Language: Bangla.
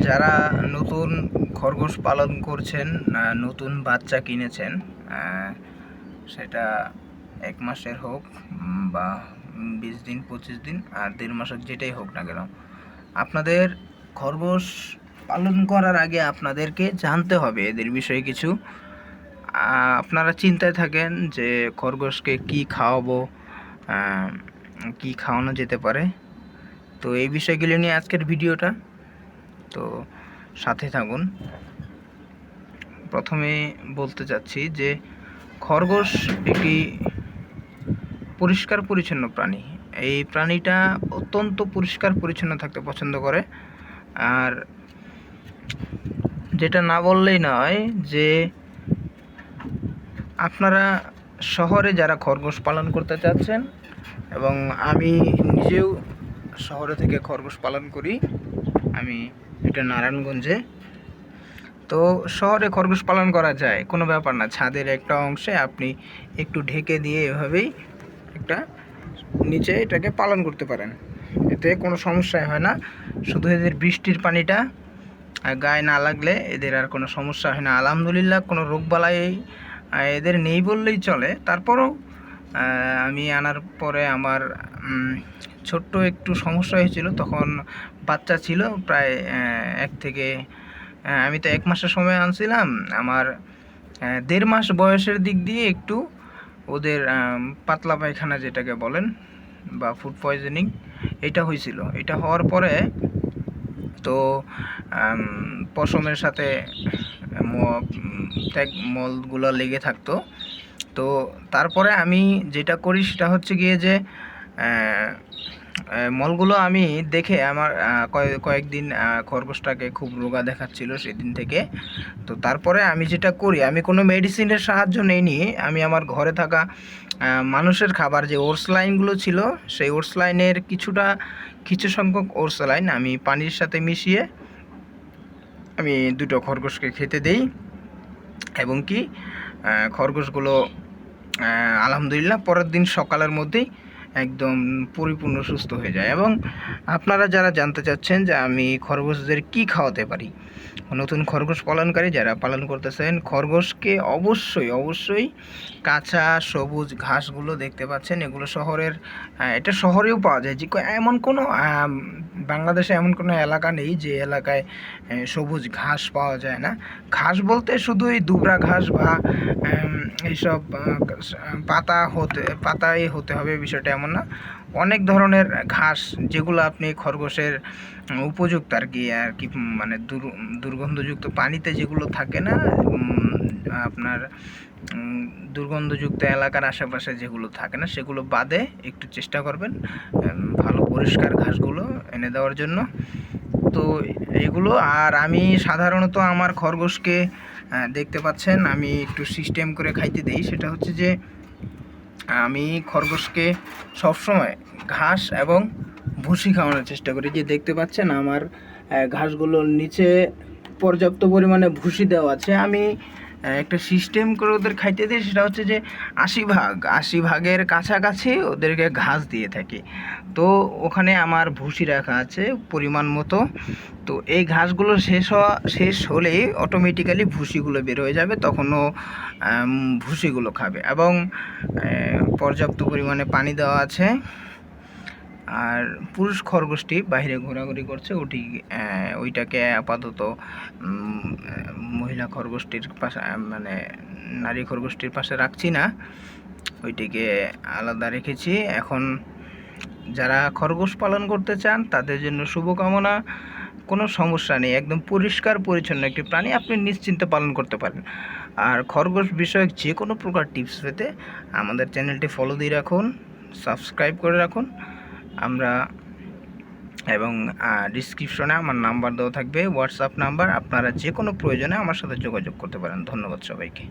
যারা নতুন খরগোশ পালন করছেন, নতুন বাচ্চা কিনেছেন, সেটা 1 মাসের হোক বা 20 দিন 25 দিন আর 1.5 মাসের যেটাই হোক না কেন, আপনাদের খরগোশ পালন করার আগে আপনাদেরকে জানতে হবে এদের বিষয়ে কিছু। আপনারা চিন্তায় থাকেন যে খরগোশকে কি খাওয়াবো, কি খাওয়ানো যেতে পারে। তো এই বিষয়গুলো নিয়ে আজকের ভিডিওটা, তো সাথে থাকুন। প্রথমে বলতে চাচ্ছি যে খরগোশ একটি পরিষ্কার পরিচ্ছন্ন প্রাণী। এই প্রাণীটা অত্যন্ত পরিষ্কার পরিচ্ছন্ন থাকতে পছন্দ করে। আর যেটা না বললেই নয় যে আপনারা শহরে যারা খরগোশ পালন করতে চাচ্ছেন, এবং আমি নিজেও শহরে থেকে খরগোশ পালন করি, আমি এটা নারায়ণগঞ্জে। তো শহরে খরগোশ পালন করা যায়, কোনো ব্যাপার না। ছাদের একটা অংশে আপনি একটু ঢেকে দিয়ে এভাবেই একটা নিচে এটাকে পালন করতে পারেন, এতে কোনো সমস্যাই হয় না। শুধু এদের বৃষ্টির পানিটা গায়ে না লাগলে এদের আর কোনো সমস্যা হয় না। আলহামদুলিল্লাহ, কোনো রোগবালাই এদের নেই বললেই চলে। তারপরও আমি আনার পরে আমার ছোট্ট একটু সমস্যা হয়েছিল। তখন বাচ্চা ছিল প্রায় 1 থেকে, আমি তো 1 মাসের সময় আনছিলাম। আমার 1.5 মাস বয়সের দিক দিয়ে একটু ওদের পাতলা পায়খানা যেটাকে বলেন বা ফুড পয়জনিং, এটা হয়েছিল। এটা হওয়ার পরে তো পশমের সাথে মলগুলো লেগে থাকতো। তো তারপরে আমি যেটা করি সেটা হচ্ছে গিয়ে যে মলগুলো আমি দেখে আমার কয়েকদিন খরগোশটাকে খুব রোগা দেখাচ্ছিল সেদিন থেকে। তো তারপরে আমি যেটা করি, আমি কোনো মেডিসিনের সাহায্য নেইনি। আমি আমার ঘরে থাকা মানুষের খাবার যে ওটস লাইনগুলো ছিল, সেই ওটস লাইনের কিছু সংখ্যক ওটস লাইন আমি পানির সাথে মিশিয়ে আমি 2টো খরগোশকে খেতে দেই, এবং কি খরগোশগুলো আলহামদুলিল্লাহ পরের দিন সকালের মধ্যেই একদম পরিপূর্ণ সুস্থ হয়ে যায়। এবং আপনারা যারা জানতে চাচ্ছেন যে আমি খরগোশদের কি খাওয়াতে পারি, নতুন খরগোশ পালনকারী যারা পালন করতেছেন, খরগোশকে অবশ্যই কাঁচা সবুজ ঘাসগুলো দেখতে পাচ্ছেন, এগুলো এটা শহরেও পাওয়া যায়। যে এমন কোনো বাংলাদেশে এমন কোনো এলাকা নেই যে এলাকায় সবুজ ঘাস পাওয়া যায় না। ঘাস বলতে শুধু এই দুবরা ঘাস বা এইসব পাতায় হতে হবে, বিষয়টা এমন না। অনেক ধরনের ঘাস যেগুলো আপনি খরগোশের উপযুক্ত আর কি মানে দুর্গন্ধযুক্ত পানিতে যেগুলো থাকে না, আপনার দুর্গন্ধযুক্ত এলাকার আশেপাশে যেগুলো থাকে না, সেগুলো বাদে একটু চেষ্টা করবেন ভালো পরিষ্কার ঘাসগুলো এনে দেওয়ার জন্য। তো এগুলো, আর আমি সাধারণত আমার খরগোশকে দেখতে পাচ্ছেন আমি একটু সিস্টেম করে খাইতে দিই। সেটা হচ্ছে যে আমি খরগোশকে সবসময় ঘাস এবং ভুসি খাওয়ানোর চেষ্টা করি। যে দেখতে পাচ্ছেন আমার ঘাসগুলোর নিচে পর্যাপ্ত পরিমাণে ভুসি দেওয়া আছে। আমি একটা সিস্টেম করে ওদের খাইতে দিই, সেটা হচ্ছে যে 80 ভাগের কাছাকাছি ওদেরকে ঘাস দিয়ে থাকি। তো ওখানে আমার ভুসি রাখা আছে পরিমাণ মতো। তো এই ঘাসগুলো শেষ হলেই অটোমেটিক্যালি ভুসিগুলো বের হয়ে যাবে, তখনও ভুসিগুলো খাবে। এবং পর্যাপ্ত পরিমাণে পানি দেওয়া আছে। আর পুরুষ খরগোশটি বাইরে ঘোরাঘুরি করছে, ওইটাকে আপাতত মহিলা খরগোশটির পাশে, মানে নারী খরগোশটির পাশে রাখছি না, ওইটিকে আলাদা রেখেছি। এখন যারা খরগোশ পালন করতে চান তাদের জন্য শুভকামনা। কোনো সমস্যা নেই, একদম পরিষ্কার পরিচ্ছন্ন একটি প্রাণী আপনি নিশ্চিন্তে পালন করতে পারেন। আর খরগোশ বিষয়ক যে কোনো প্রকার টিপস পেতে আমাদের চ্যানেলটি ফলো দিয়ে রাখুন, সাবস্ক্রাইব করে রাখুন। এবং ডিসক্রিপশনে আমার নাম্বার দেওয়া থাকবে, হোয়াটসঅ্যাপ নাম্বার। আপনারা যে কোনো প্রয়োজনে আমার সাথে যোগাযোগ করতে পারেন। ধন্যবাদ সবাইকে।